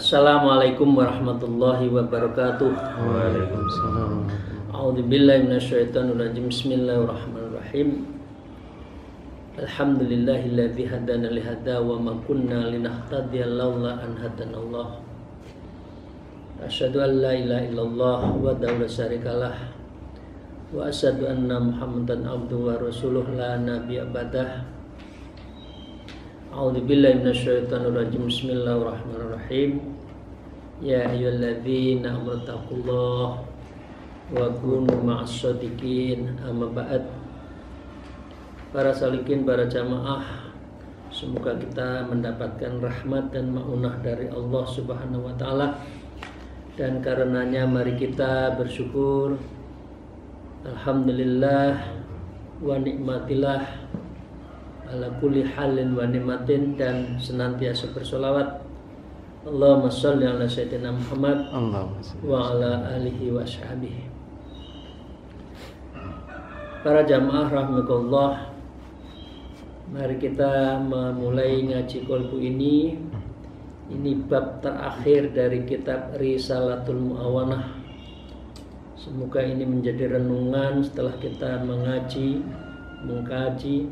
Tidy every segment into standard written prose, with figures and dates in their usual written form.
Assalamualaikum warahmatullahi wabarakatuh. Waalaikumsalam. A'udzubillahi minasyaitonirrajim. Bismillahirrahmanirrahim. Alhamdulillahilladzi hadana li hada wa ma kunna linahtadiya laula an hadanallah. Asyhadu an la ilaha illallah wahdahu la syarikalah wa asyhadu anna Muhammadan abduhu wa rasuluh la nabiyya ba'dah. A'udzubillahi minasyaitonirrajim. Bismillahirrahmanirrahim. Ya ayyuhalladzina amanu taqullaha wa kunu ma'as-shadiqin. Amma ba'd. Para salikin, para jamaah, semoga kita mendapatkan rahmat dan maunah dari Allah Subhanahu wa taala. Dan karenanya mari kita bersyukur. Alhamdulillah wa nikmatillah ala kulli halin wa nikmatin, dan senantiasa bersolawat Allahumma sholli ala sayyidina Muhammad wa ala alihi wa ashabihi. Para jamaah rahimakumullah, mari kita memulai ngaji kolbu ini. Ini bab terakhir dari kitab Risalatul Mu'awanah. Semoga ini menjadi renungan setelah kita mengaji, mengkaji,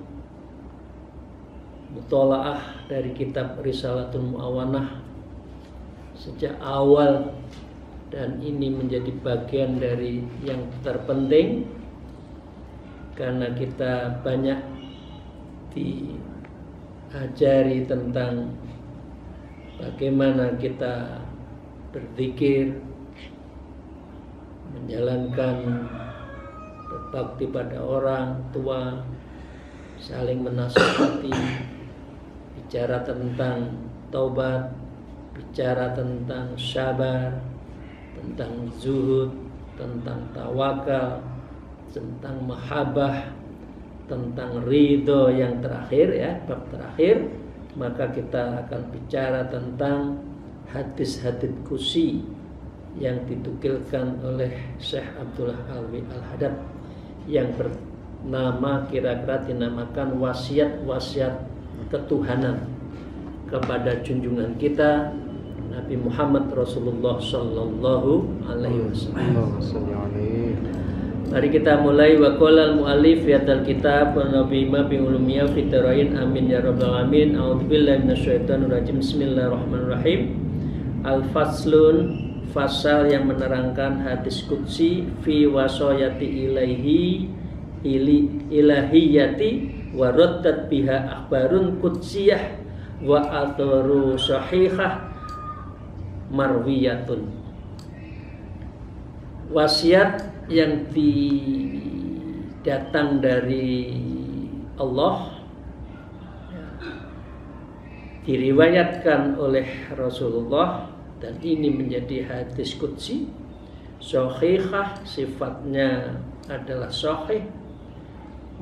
mutolaah dari kitab Risalatul Mu'awanah sejak awal, dan ini menjadi bagian dari yang terpenting karena kita banyak diajari tentang bagaimana kita berzikir, menjalankan berbakti pada orang tua, saling menasihati, bicara tentang taubat, bicara tentang sabar, tentang zuhud, tentang tawakal, tentang mahabbah, tentang ridho yang terakhir, ya, bab terakhir. Maka kita akan bicara tentang hadis-hadis qudsi yang ditukilkan oleh Syekh Abdullah Alwi Al-Haddad yang bernama, kira-kira dinamakan wasiat-wasiat ketuhanan kepada junjungan kita Nabi Muhammad Rasulullah Sallallahu Alaihi Wasallam. Mari kita mulai. Wa qala al-mu'allif fi hadzal kitab wa nabiyina bi ulumiyya fi tarain amin ya rabbal alamin. A'udzubillahi minasyaitonir rajim. Bismillahirrahmanirrahim. Al-faslun, fasal yang menerangkan hadis qudsi fi wasayati ilahiyati wa raddat biha akhbarun qudsiyah wa atharu sahihah marwiyatun. Wasiat yang datang dari Allah diriwayatkan oleh Rasulullah, dan ini menjadi hadis qudsi sahihah, sifatnya adalah sahih,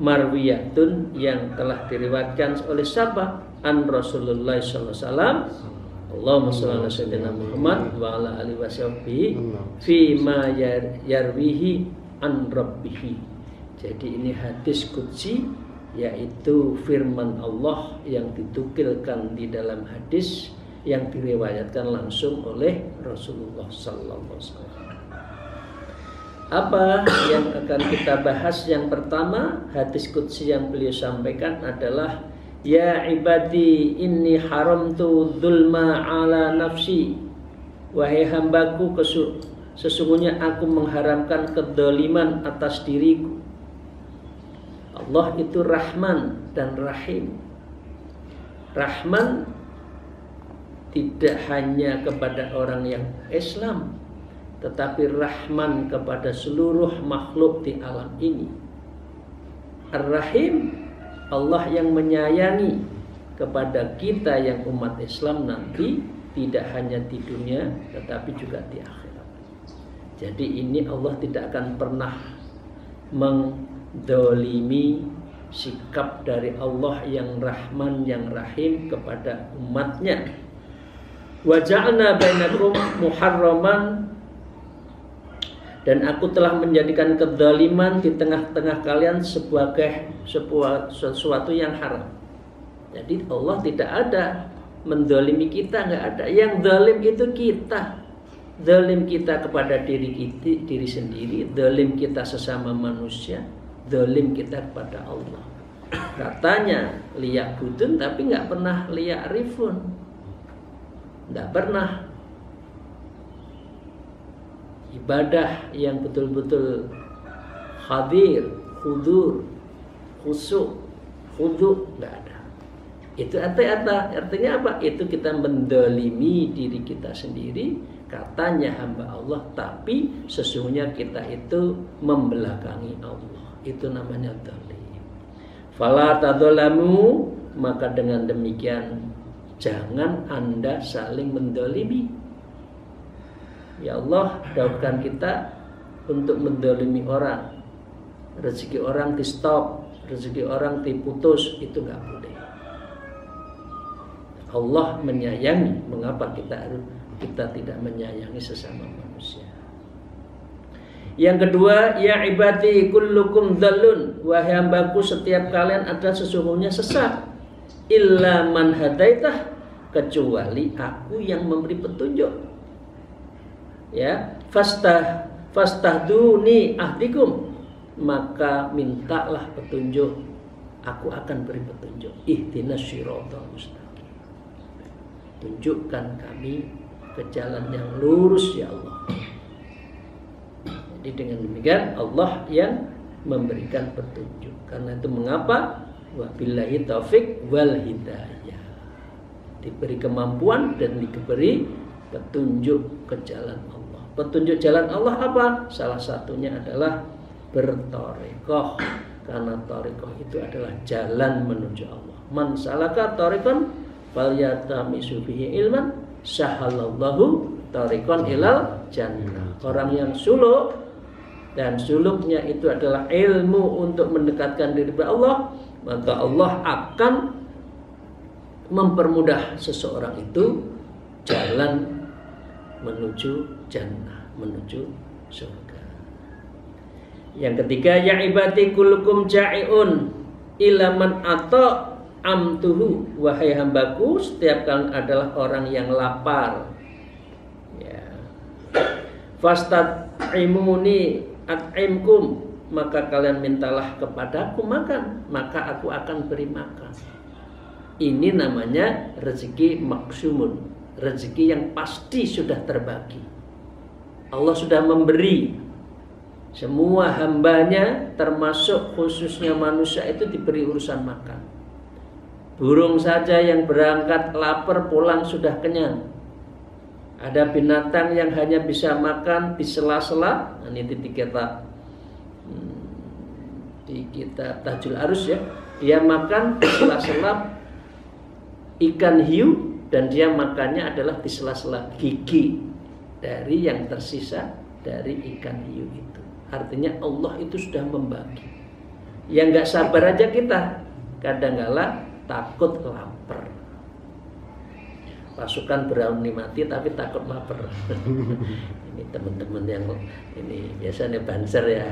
marwiyatun yang telah diriwayatkan oleh siapa? An Rasulullah sallallahu alaihi wasallam. Allahumma shalli ala sayyidina Muhammad wa ala alihi washabbihi fi ma yarwihi an rabbih. Jadi ini hadis qudsi, yaitu firman Allah yang ditukilkan di dalam hadis yang diriwayatkan langsung oleh Rasulullah sallallahu alaihi wasallam. Apa yang akan kita bahas? Yang pertama, hadis qudsi yang beliau sampaikan adalah ya ibadi inni haramtu dzulma ala nafsi. Wahai hambaku, sesungguhnya aku mengharamkan kedzaliman atas diriku. Allah itu Rahman dan Rahim. Rahman tidak hanya kepada orang yang Islam, tetapi Rahman kepada seluruh makhluk di alam ini. Ar-Rahim, Allah yang menyayangi kepada kita yang umat Islam nanti, tidak hanya di dunia tetapi juga di akhirat. Jadi ini Allah tidak akan pernah mendolimi sikap dari Allah yang Rahman yang Rahim kepada umatnya. Wa ja'alna bainakum muharraman, dan aku telah menjadikan kedzaliman di tengah-tengah kalian sebagai sesuatu yang haram. Jadi Allah tidak ada mendolimi kita, nggak ada. Yang zalim itu kita. Zalim kita kepada diri sendiri, zalim kita sesama manusia, zalim kita kepada Allah. Katanya liyak budun tapi nggak pernah liyak rifun, nggak pernah ibadah yang betul-betul hadir, hudur, khusyuk, khudu, nggak ada. Itu artinya apa? Itu kita mendolimi diri kita sendiri. Katanya hamba Allah, tapi sesungguhnya kita itu membelakangi Allah. Itu namanya zalim. Fala tadzalamu, maka dengan demikian jangan Anda saling mendolimi. Ya Allah, dauhkan kita untuk mendolimi orang. Rezeki orang di stop, rezeki orang diputus, itu nggak boleh. Allah menyayangi, mengapa kita tidak menyayangi sesama manusia? Yang kedua, ya ibadi kullukum dzallun, wahai hambaku setiap kalian adalah sesungguhnya sesat, illa man hadaitah, kecuali aku yang memberi petunjuk. Ya, fastahduni ahdikum, maka mintalah petunjuk, aku akan beri petunjuk. Ihdinas shiratal mustaqim, tunjukkan kami ke jalan yang lurus ya Allah. Jadi dengan demikian Allah yang memberikan petunjuk. Karena itu mengapa wabillahi taufik wal hidayah, diberi kemampuan dan diberi petunjuk ke jalan Allah. Petunjuk jalan Allah apa? Salah satunya adalah bertarekoh, karena tarekoh itu adalah jalan menuju Allah. Man salaka tarekan falyatamisu bihi ilman sahalallahu tarekan ilal jannah. Orang yang suluk, dan suluknya itu adalah ilmu untuk mendekatkan diri kepada Allah, maka Allah akan mempermudah seseorang itu jalan menuju jannah, menuju surga. Yang ketiga, ya ibadi kullukum ja'iun illa man ata amtuhu, wahai hambaku setiap kalian adalah orang yang lapar. Ya. Fastat'imuni at'imkum, maka kalian mintalah kepadaku makan, maka aku akan beri makan. Ini namanya rezeki maksumun, rezeki yang pasti sudah terbagi. Allah sudah memberi semua hambanya, termasuk khususnya manusia itu diberi urusan makan. Burung saja yang berangkat lapar pulang sudah kenyang. Ada binatang yang hanya bisa makan di sela-sela. Ini di kitab Tajul Arus ya. Dia makan di sela-sela ikan hiu, dan dia makannya adalah di sela-sela gigi dari yang tersisa dari ikan hiu itu. Artinya Allah itu sudah membagi. Yang nggak sabar aja kita, kadang-kala takut lapar. Pasukan berani mati tapi takut lapar. Ini teman-teman yang ini biasanya banser ya.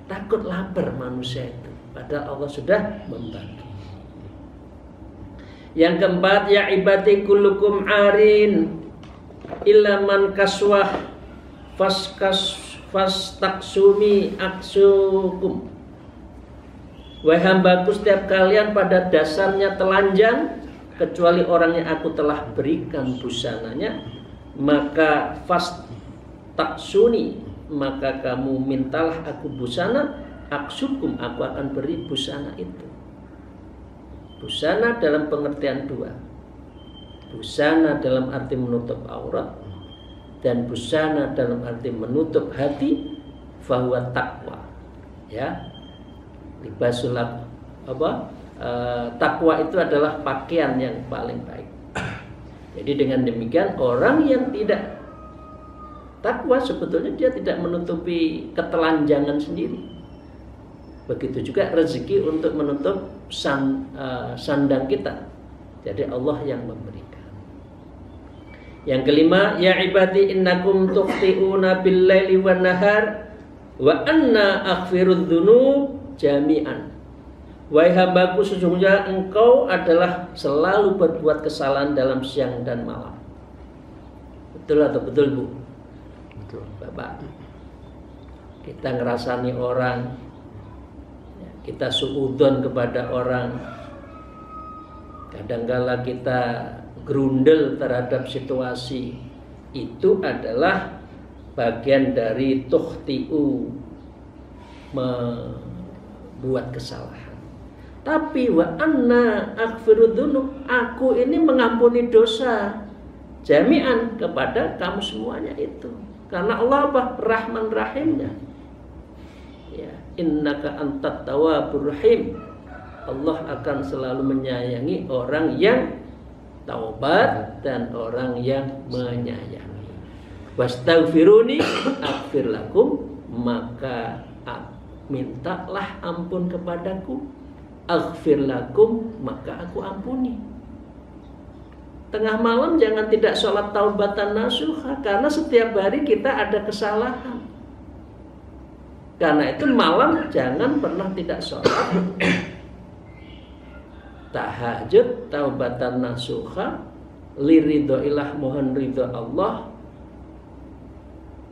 Takut lapar manusia itu, padahal Allah sudah membagi. Yang keempat, ya ibadi kullukum arin illa man kaswah fastaksumi aksukum. Wahai hambaku setiap kalian pada dasarnya telanjang, kecuali orang yang aku telah berikan busananya, maka fastaksuni, maka kamu mintalah aku busana, aksukum, aku akan beri busana itu. Busana dalam pengertian dua. Busana dalam arti menutup aurat, dan busana dalam arti menutup hati, fahuwa taqwa. Ya. Libasul takwa itu adalah pakaian yang paling baik. Jadi dengan demikian orang yang tidak takwa sebetulnya dia tidak menutupi ketelanjangan sendiri. Begitu juga rezeki untuk menutup sandang kita. Jadi Allah yang memberikan. Yang kelima, ya ibadi innakum tukhti'una bil-laili wan-nahar wa anna aghfirudz dzunub jami'an. Wahai hambaku, sesungguhnya engkau adalah selalu berbuat kesalahan dalam siang dan malam. Betul atau betul, Bu? Betul. Bapak, kita ngerasani orang, kita suudzon kepada orang, kadangkala kita grundel terhadap situasi, itu adalah bagian dari tukhti'u, membuat kesalahan. Tapi wa anna aghfirudz dzunub, aku ini mengampuni dosa jami'an kepada kamu semuanya itu. Karena Allah apa? Rahman Rahimnya. Ya, innaka antat tawwabur rahim. Allah akan selalu menyayangi orang yang taubat dan orang yang menyayangi. Wastaghfiruni aghfir lakum, maka mintalah ampun kepadaku, aghfir lakum, maka aku ampuni. Tengah malam jangan tidak sholat taubatan nasuha, karena setiap hari kita ada kesalahan. Karena itu malam jangan pernah tidak sholat tahajud taubatan nasuha, liridhoilah, mohon ridho Allah,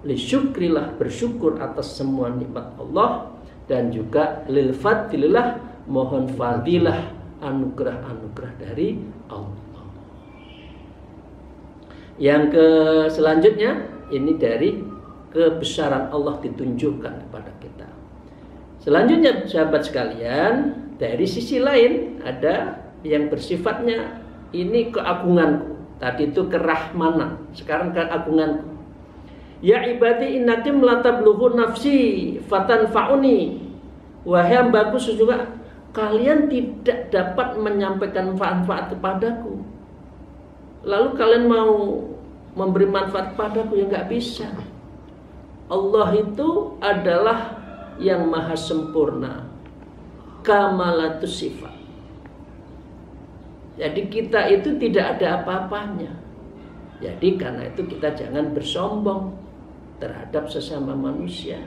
lisyukrilah, bersyukur atas semua nikmat Allah, dan juga lil fadlilah, mohon fadilah, anugerah-anugerah dari Allah. Yang selanjutnya ini dari kebesaran Allah ditunjukkan kepada kita. Selanjutnya sahabat sekalian, dari sisi lain ada yang bersifatnya ini keagunganku. Tadi itu kerahmanan, sekarang keagunganku. Ya ibadi innakum la tablughu nafsi fatanfa'uni. Wahai hambaku, sesungguhnya kalian tidak dapat menyampaikan manfaat kepadaku. Lalu kalian mau memberi manfaat kepadaku, ya nggak bisa. Allah itu adalah yang maha sempurna, kamalatus sifat. Jadi kita itu tidak ada apa-apanya. Jadi karena itu kita jangan bersombong terhadap sesama manusia.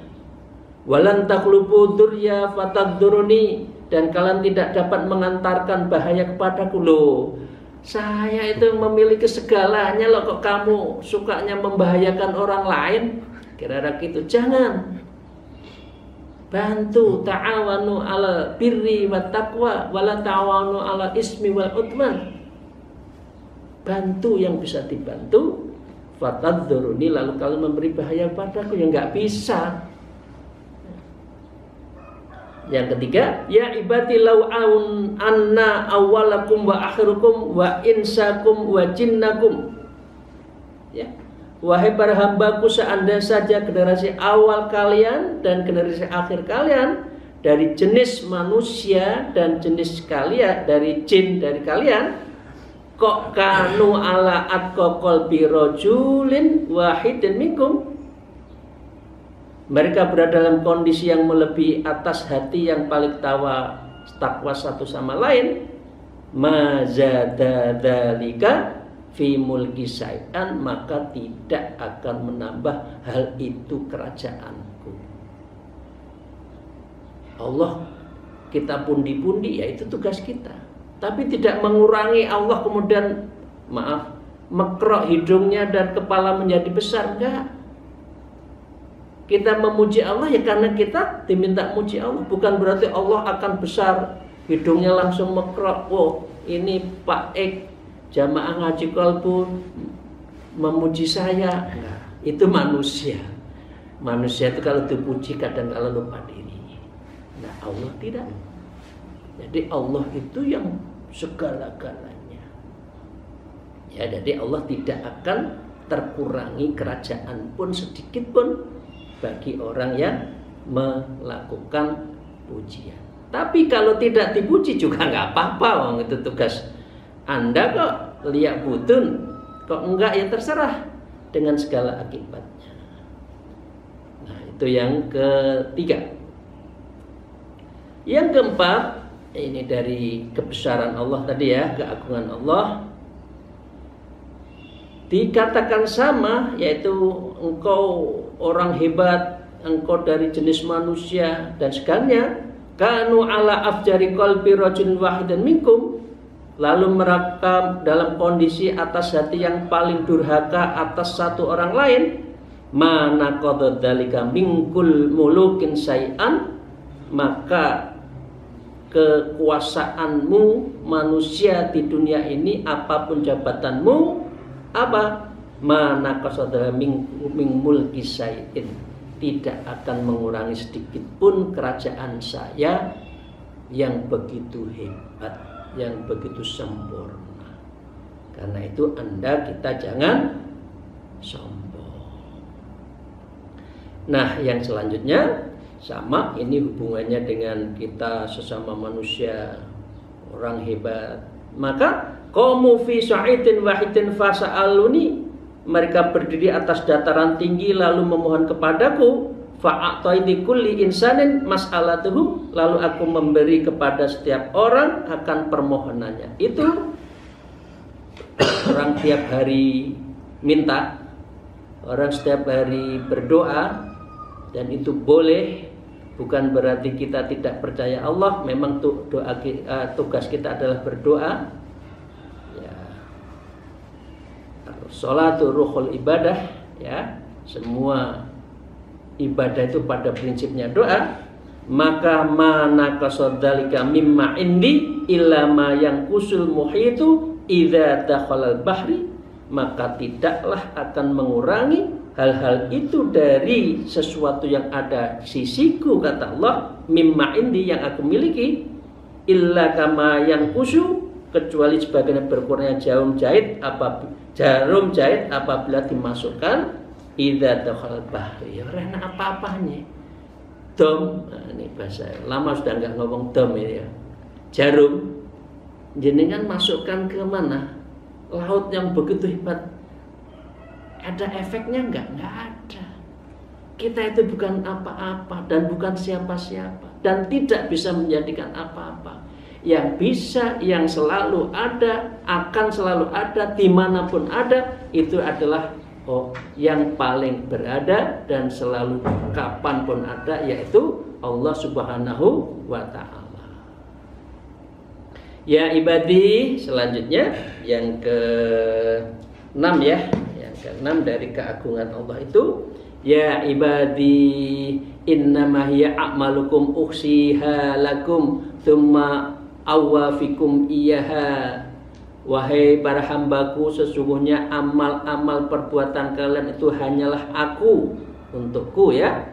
Walan takhlubu dzurya fatadzuruni, dan kalian tidak dapat mengantarkan bahaya kepadaku. Loh, saya itu memiliki segalanya loh, kok kamu sukanya membahayakan orang lain? Kira-kira gitu. Jangan. Bantu, ta'awanu 'alal birri wat taqwa wala ta'awanu 'alal ismi wal udwan. Bantu yang bisa dibantu, fatadzuruni, lalu kalian memberi bahaya padaku, yang enggak bisa. Yang ketiga, ya ibadi law anna awwalakum wa akhirukum wa insakum wa jinnakum. Ya. Wahai para hambaku, seandainya saja generasi awal kalian dan generasi akhir kalian, dari jenis manusia dan jenis kalian, dari jin dari kalian, kok kanu ala atqa qalbi rajulin wahidin minkum, mereka berada dalam kondisi yang melebihi atas hati yang paling takwa satu sama lain, mazada dzalika fi mulki syai'an, maka tidak akan menambah hal itu kerajaanku. Allah kita pundi-pundi, ya itu tugas kita. Tapi tidak mengurangi Allah kemudian mekrok hidungnya dan kepala menjadi besar, enggak. Kita memuji Allah ya karena kita diminta muji Allah, bukan berarti Allah akan besar hidungnya langsung mekrok. Oh, ini Pak Ek jamaah ngaji kalbu memuji saya. Nah, itu manusia. Manusia itu kalau dipuji kadang-kala lupa diri. Nah, Allah tidak. Jadi Allah itu yang segala-galanya. Ya, jadi Allah tidak akan terkurangi kerajaan pun sedikit pun bagi orang yang melakukan pujian. Tapi kalau tidak dipuji juga nggak apa-apa, wong itu tugas Anda kok liak butun, kok enggak ya terserah dengan segala akibatnya. Nah, itu yang ketiga. Yang keempat, ini dari kebesaran Allah tadi ya, keagungan Allah. Dikatakan sama, yaitu engkau orang hebat, engkau dari jenis manusia dan segalanya. Kanu ala afjari qalbi rajulin wahidan minkum, lalu mereka dalam kondisi atas hati yang paling durhaka atas satu orang lain. Mana qadadzalika minkul mulukin syai'an, maka kekuasaanmu manusia di dunia ini, apapun jabatanmu, apa? Mana qadadzalika min mulki syai'in, tidak akan mengurangi sedikit pun kerajaan saya yang begitu hebat, yang begitu sempurna. Karena itu kita jangan sombong. Nah, yang selanjutnya sama, ini hubungannya dengan kita sesama manusia, orang hebat. Maka qamu fi sa'idin wahidin fasa'aluni, mereka berdiri atas dataran tinggi lalu memohon kepadaku. Fa'ataitu kulli insanin mas'alatuhu, lalu aku memberi kepada setiap orang akan permohonannya. Itu orang tiap hari minta, orang setiap hari berdoa, dan itu boleh. Bukan berarti kita tidak percaya Allah. Memang tugas kita adalah berdoa. Ya. Sholatu ruhul ibadah, ya. Semua ibadah itu pada prinsipnya doa. Maka mana kasadzalika mimma indi illa ma yang kusul muhitu idza dakhalal bahri, maka tidaklah akan mengurangi hal-hal itu dari sesuatu yang ada sisiku, kata Allah, mimma indi, yang aku miliki, illa kama yang kusu, kecuali sebagaimana berkurangnya jarum jahit apabila dimasukkan idza dakhalal bahri. Ya ora apa-apanya. Dom, nah, ini bahasa lama sudah nggak ngomong dom ini ya. Jarum jenengan masukkan ke mana? Laut yang begitu hebat, ada efeknya enggak? Enggak ada. Kita itu bukan apa-apa dan bukan siapa-siapa dan tidak bisa menjadikan apa-apa. Yang bisa, yang selalu ada, akan selalu ada, dimanapun ada, itu adalah yang paling berada dan selalu kapanpun ada, yaitu Allah Subhanahu wa ta'ala. Ya ibadi, selanjutnya yang ke-6 ya. Yang ke-6 dari keagungan Allah itu, ya ibadi innama hiya a'malukum ukhsiha lakum thumma awafikum iyaha. Wahai para hambaku, sesungguhnya amal-amal perbuatan kalian itu hanyalah aku, untukku ya,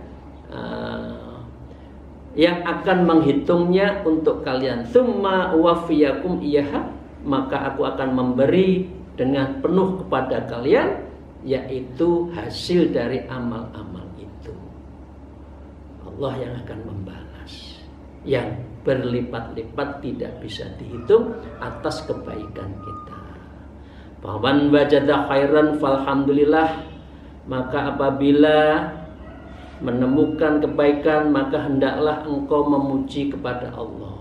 yang akan menghitungnya untuk kalian. Tsumma wafiyakum iyaha, maka aku akan memberi dengan penuh kepada kalian, yaitu hasil dari amal-amal itu. Allah yang akan membalas, yang berlipat-lipat tidak bisa dihitung atas kebaikan kita. Faman wajada khairan falhamdulillah, maka apabila menemukan kebaikan maka hendaklah engkau memuji kepada Allah.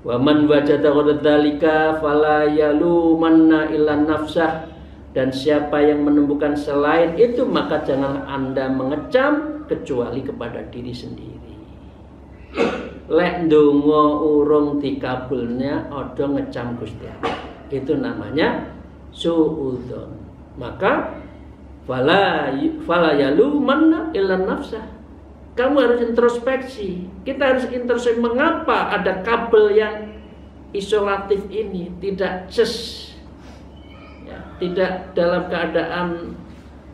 Wa man wajada ghaidzalika fala yalumanna illa nafsah, dan siapa yang menemukan selain itu maka janganlah Anda mengecam kecuali kepada diri sendiri. Lek ndonga urung dikabulnya odo ngecam Gusti Allah, itu namanya suudzon. Maka fala yalumanna illa nafsah. Kamu harus introspeksi. Kita harus introspeksi mengapa ada kabel yang isolatif ini tidak ya, tidak dalam keadaan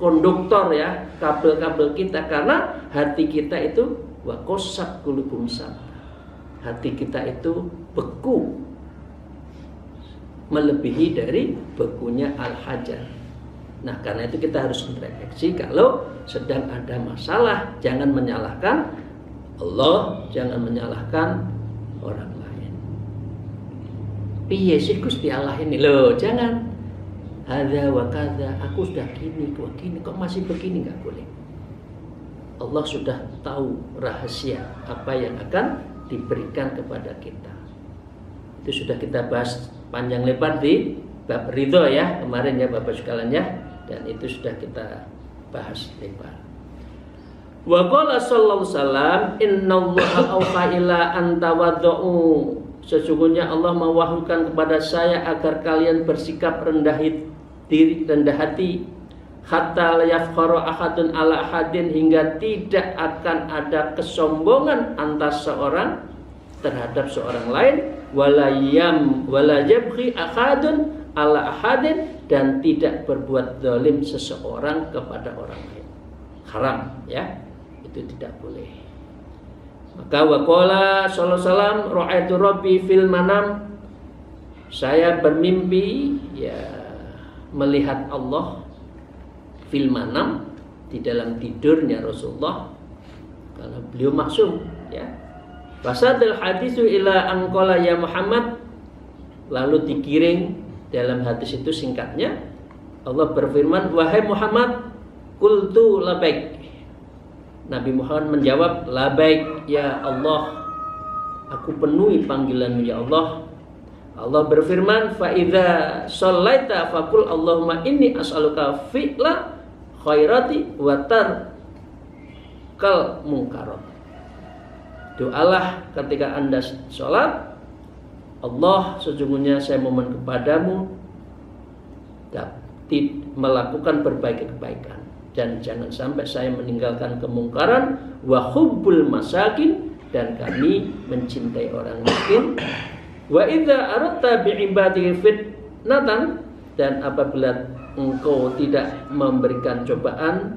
konduktor ya, kabel-kabel kita, karena hati kita itu wa qasat qulubum sabta. Hati kita itu beku melebihi dari bekunya al-hajar. Nah, karena itu kita harus merefleksi. Kalau sedang ada masalah, jangan menyalahkan Allah, jangan menyalahkan orang lain. Piye sih Gusti Allah ini? Loh, jangan. Hadza wa kadza, aku sudah gini, kok masih begini, nggak boleh. Allah sudah tahu rahasia apa yang akan diberikan kepada kita. Itu sudah kita bahas panjang lebar di bab ridho ya kemarin ya Bapak sekalian ya, dan itu sudah kita bahas lebar. Wa qala sallallahu alaihi wasallam innallaha auha ila an tawaddu, sesungguhnya Allah mewahyukan kepada saya agar kalian bersikap rendah hati hatta la yafkharu ahadun ala ahadin, hingga tidak akan ada kesombongan antara seorang terhadap seorang lain, wala yabghi ahadun ala ahadin, dan tidak berbuat zalim seseorang kepada orang lain. Haram ya, itu tidak boleh. Maka waqala sallallahu alaihi wasallam ra'aitu rabbi fil manam, saya bermimpi ya melihat Allah fil manam, di dalam tidurnya Rasulullah, karena beliau maksum ya. Fasadul hadisu ila anqala ya Muhammad, lalu dikiring dalam hadis itu singkatnya Allah berfirman, wahai Muhammad, qultu labaik. Nabi Muhammad menjawab, labaik ya Allah, aku penuhi panggilanmu ya Allah. Allah berfirman, fa idza shallaita faqul Allahumma inni as'aluka fi'la khairati wa tarkal munkarat. Doalah ketika Anda sholat, Allah, sesungguhnya saya memohon kepadamu melakukan berbagai kebaikan, dan jangan sampai saya meninggalkan kemungkaran, wa hubbul masakin, dan kami mencintai orang miskin, wa idza aradta bi ibadihi fitnatan, dan apabila engkau tidak memberikan cobaan,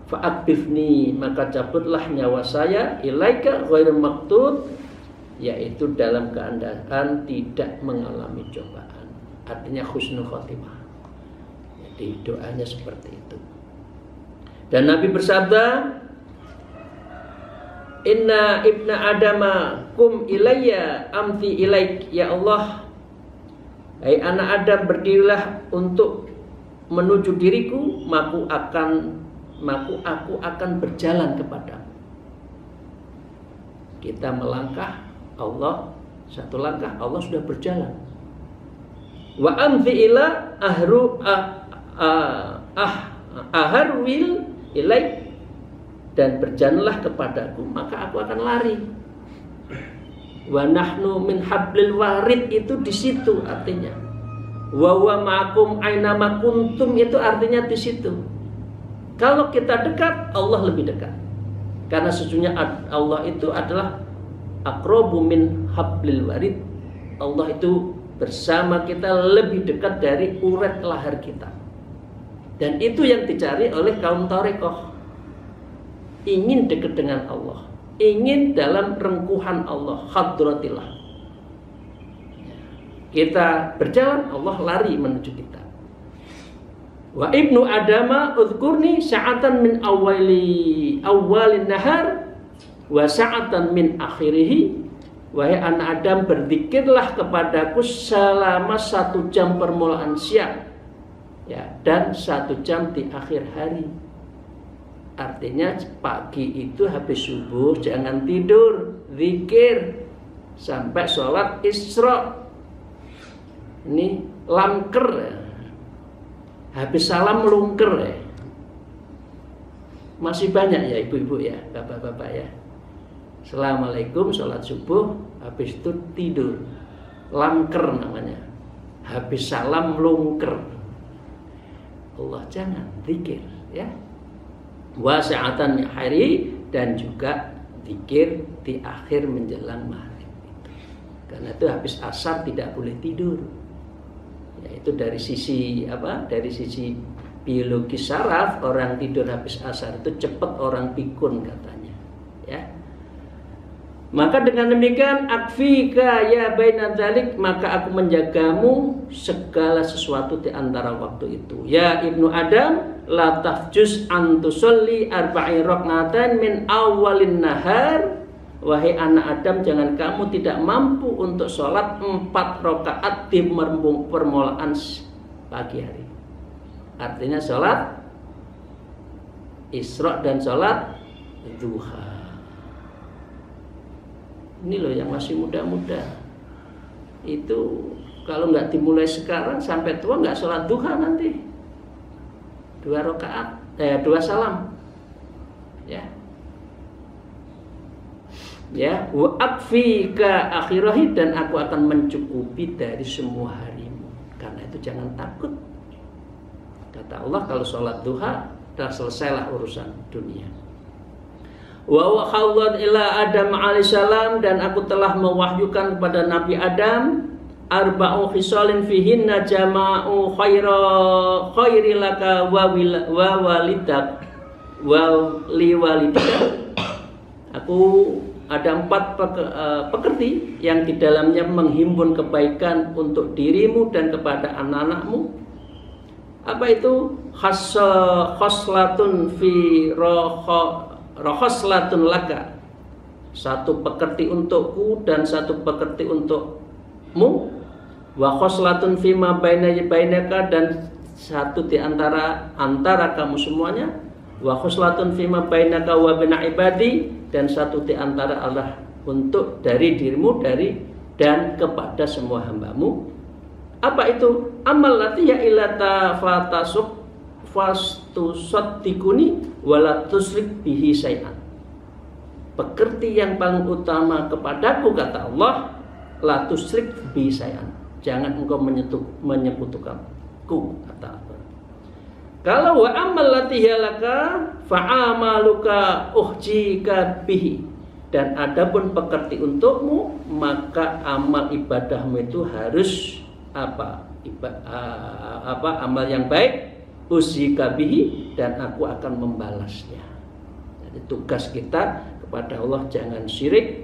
fa'akbifni, maka cabutlah nyawa saya, ilaika ghairul maqtud, yaitu dalam keadaan tidak mengalami cobaan. Artinya husnul khotimah. Jadi doanya seperti itu. Dan Nabi bersabda, inna ibna adama kum ilayya amti ilaik, ya Allah, hai anak Adam, berdirilah untuk menuju diriku, maka aku akan berjalan kepadamu. Kita melangkah, Allah satu langkah, Allah sudah berjalan. Wa amfi ila aharwil ilaik, dan berjalanlah kepadaku, maka aku akan lari. Wa nahnu min hablil warid, itu di situ artinya. Wa huwa ma'akum aina ma kuntum, itu artinya di situ. Kalau kita dekat, Allah lebih dekat. Karena sesungguhnya Allah itu adalah aqrabu min hablil warid. Allah itu bersama kita lebih dekat dari urat leher kita. Dan itu yang dicari oleh kaum tarekoh. Ingin dekat dengan Allah, ingin dalam rengkuhan Allah, hadratillah. Kita berjalan, Allah lari menuju kita. Wa ibnu adama udhkurni sa'atan min awalin nahar wa sa'atan min akhirihi. Wahai anak Adam, berzikirlah kepadaku selama 1 jam permulaan siang, ya, dan 1 jam di akhir hari. Artinya pagi itu habis subuh jangan tidur, zikir sampai sholat Isra. Ini lamker ya. Habis salam lungker ya. Masih banyak ya ibu-ibu ya, bapak-bapak ya. Assalamualaikum, sholat subuh, habis itu tidur, lamker namanya. Habis salam lungker. Allah, jangan zikir ya. Wa sa'atan hari, dan juga zikir di akhir menjelang maghrib. Karena itu habis asar tidak boleh tidur. Ya, itu dari sisi apa? Dari sisi biologis saraf, orang tidur habis asar itu cepat orang pikun katanya. Ya. Maka dengan demikian akfika ya baina dzalik, maka aku menjagamu segala sesuatu di antara waktu itu. Ya ibnu Adam, la tafjus an tusalli arba'i rak'atan min awalin nahar. Wahai anak Adam, jangan kamu tidak mampu untuk sholat 4 rakaat di permulaan pagi hari. Artinya sholat Isra dan sholat duha. Ini loh yang masih muda-muda. Itu kalau nggak dimulai sekarang sampai tua nggak sholat duha nanti. 2 rakaat, 2 salam. Ya. Ya, wa akfika akhirahi, dan aku akan mencukupi dari semua harimu. Karena itu jangan takut. Kata Allah, kalau sholat duha dah selesailah urusan dunia. Wa wahawad ila Adam alaihissalam, dan aku telah mewahyukan kepada Nabi Adam arba'u khisalin fihinna jama'u khairi laka wa walidak wa liwalidika. Aku ada 4 pekerti yang di dalamnya menghimpun kebaikan untuk dirimu dan kepada anak-anakmu. Apa itu? Khoslatun fi rohoslatun laka. 1 pekerti untukku dan 1 pekerti untukmu. Wa khoslatun fi ma bainaka, dan 1 di antara kamu semuanya. Wa khoslatun fi ma bainaka wa baina ibadi, dan 1 di antara Allah untuk dari dirimu dan kepada semua hambamu. Apa itu? Amal latiya ilata fatasuk fastusaddikuni wala tusrik bihi syai'an. Pekerti yang paling utama kepadaku, kata Allah, la tusrik bihi syai'an. Jangan engkau menyekutukanku, kata Allah. Kalau wa amal latiyalaka fa'amaluka uhjika bihi, dan adapun pekerti untukmu, maka amal ibadahmu itu harus amal yang baik, uhjika bihi, dan aku akan membalasnya. Jadi tugas kita kepada Allah jangan syirik,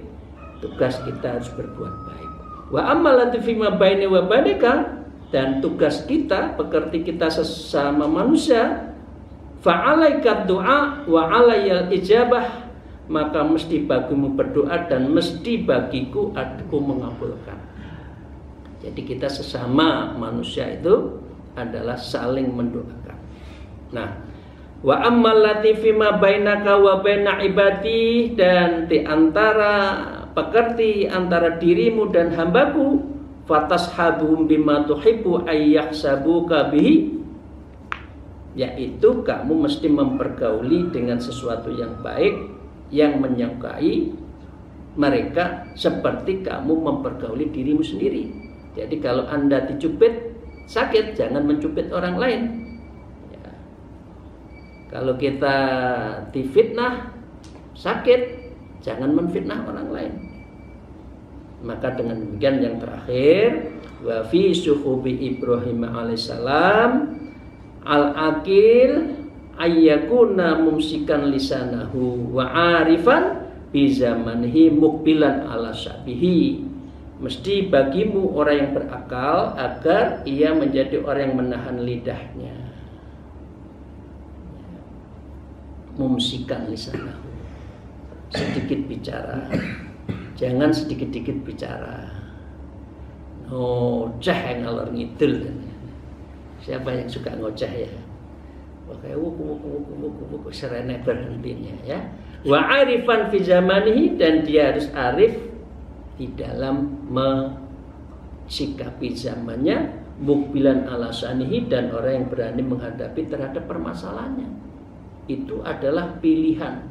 tugas kita harus berbuat baik. Wa amal latifima baini wa banika, dan tugas kita, pekerti kita sesama manusia, fa'alaika du'a wa alayal ijabah, maka mesti bagimu berdoa dan mesti bagiku aku mengabulkan. Jadi kita sesama manusia itu adalah saling mendoakan. Nah, wa ammal latifi ma bainaka wa baina ibadi, dan di antara pekerti antara dirimu dan hambaku, fatashabuhum bima tuhibbu ayyahsabuka bihi, yaitu kamu mesti mempergauli dengan sesuatu yang baik, yang menyukai mereka seperti kamu mempergauli dirimu sendiri. Jadi kalau Anda dicubit sakit, jangan mencubit orang lain. Ya. Kalau kita difitnah sakit, jangan menfitnah orang lain. Maka dengan demikian yang terakhir, wa fi suhubi Ibrahim alaihissalam al-akil ayyakuna mumsikan lisanahu wa arifan bi zamanihi mukbilan ala syabihi. Mesti bagimu orang yang berakal agar ia menjadi orang yang menahan lidahnya. Mumsikan lisanahu, sedikit bicara, jangan sedikit-sedikit bicara. Ngoceh ngalor ngidul. Siapa yang suka ngoceh ya? Wah, kayak wuku serene berhentinya ya. Wa arifan fi zamanihi, dan dia harus arif di dalam mensikapi zamannya, mukbilan ala sanihi, dan orang yang berani menghadapi terhadap permasalahannya. Itu adalah pilihan.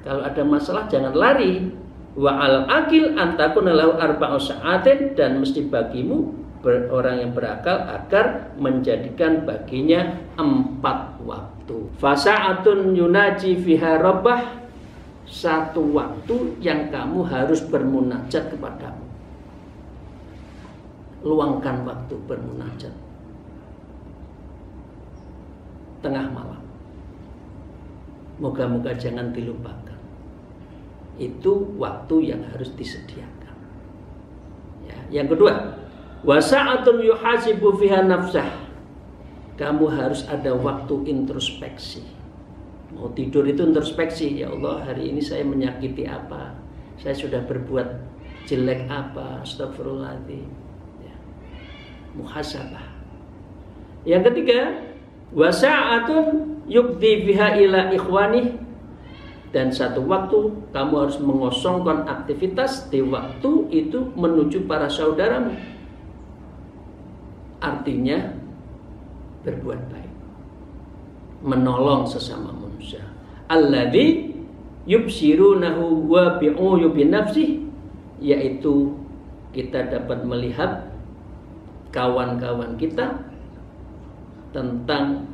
Kalau ada masalah jangan lari. Wa al akil antakuna lahu arba'u sa'atin, dan mesti bagimu orang yang berakal agar menjadikan baginya 4 waktu. Fasa'atun yunaji fiha rabbah, 1 waktu yang kamu harus bermunajat kepadamu. Luangkan waktu bermunajat. Tengah malam. Moga-moga jangan dilupakan. Itu waktu yang harus disediakan. Ya. Yang kedua, wasa'atun yuhasibu fiha nafsah. Kamu harus ada waktu introspeksi. Mau tidur itu introspeksi. Ya Allah, hari ini saya menyakiti apa? Saya sudah berbuat jelek apa? Astagfirullahaladzim. Ya. Muhasabah. Yang ketiga, wasa'atun yukdi biha ila ikhwanih. Dan satu waktu kamu harus mengosongkan aktivitas di waktu itu menuju para saudaramu. Artinya berbuat baik, menolong sesama manusia. Alladzi yubsirunahu wa bi'uyubi nafsih, yaitu kita dapat melihat kawan-kawan kita tentang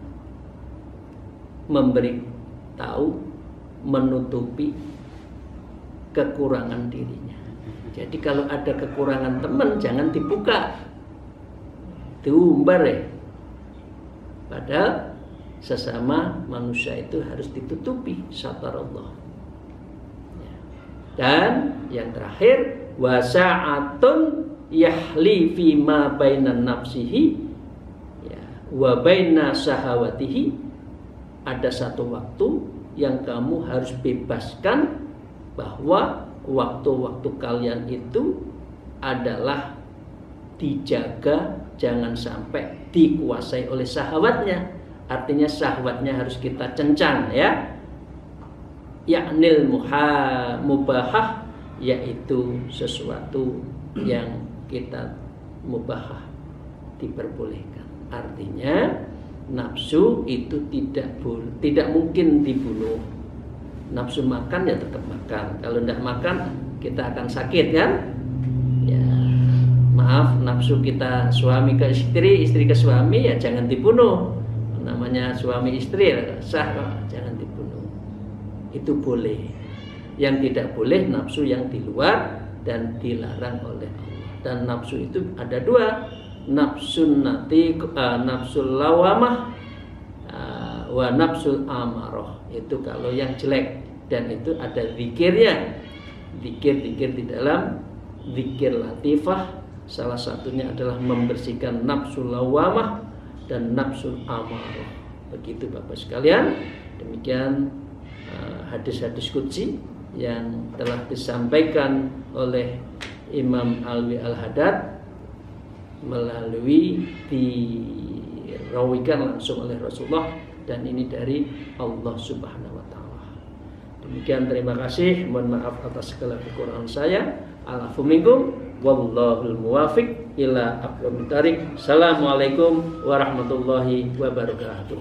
memberi tahu, menutupi kekurangan dirinya. Jadi kalau ada kekurangan teman jangan dibuka, diumbar ya. Padahal sesama manusia itu harus ditutupi, satarallah. Dan yang terakhir, wasa'atun yahli fi ma bainan nafsihi wa baina sahawatihi. Ada satu waktu yang kamu harus bebaskan, bahwa waktu-waktu kalian itu adalah dijaga, jangan sampai dikuasai oleh syahwatnya. Artinya syahwatnya harus kita cencang ya. Ya'nil mubahah, yaitu sesuatu yang kita mubahah, diperbolehkan. Artinya nafsu itu tidak mungkin dibunuh. Nafsu makan ya tetap makan. Kalau tidak makan kita akan sakit kan? Ya, maaf, nafsu kita suami ke istri, istri ke suami ya jangan dibunuh. Namanya suami istri ya sah, jangan dibunuh. Itu boleh. Yang tidak boleh nafsu yang di luar dan dilarang oleh Allah. Dan nafsu itu ada dua, nafsun nafsul lawamah wa nafsul amarah. Itu kalau yang jelek, dan itu ada zikirnya. Zikir di dalam zikir latifah, salah satunya adalah membersihkan nafsul lawamah dan nafsul amarah. Begitu Bapak sekalian. Demikian hadis-hadis qudsi yang telah disampaikan oleh Imam Alwi Al-Haddad melalui dirawikan langsung oleh Rasulullah, dan ini dari Allah Subhanahu wa taala. Demikian, terima kasih. Mohon maaf atas segala kekurangan saya. Alafu minkum wallahul muwafiq ila aqwamit thariq. Assalamualaikum warahmatullahi wabarakatuh.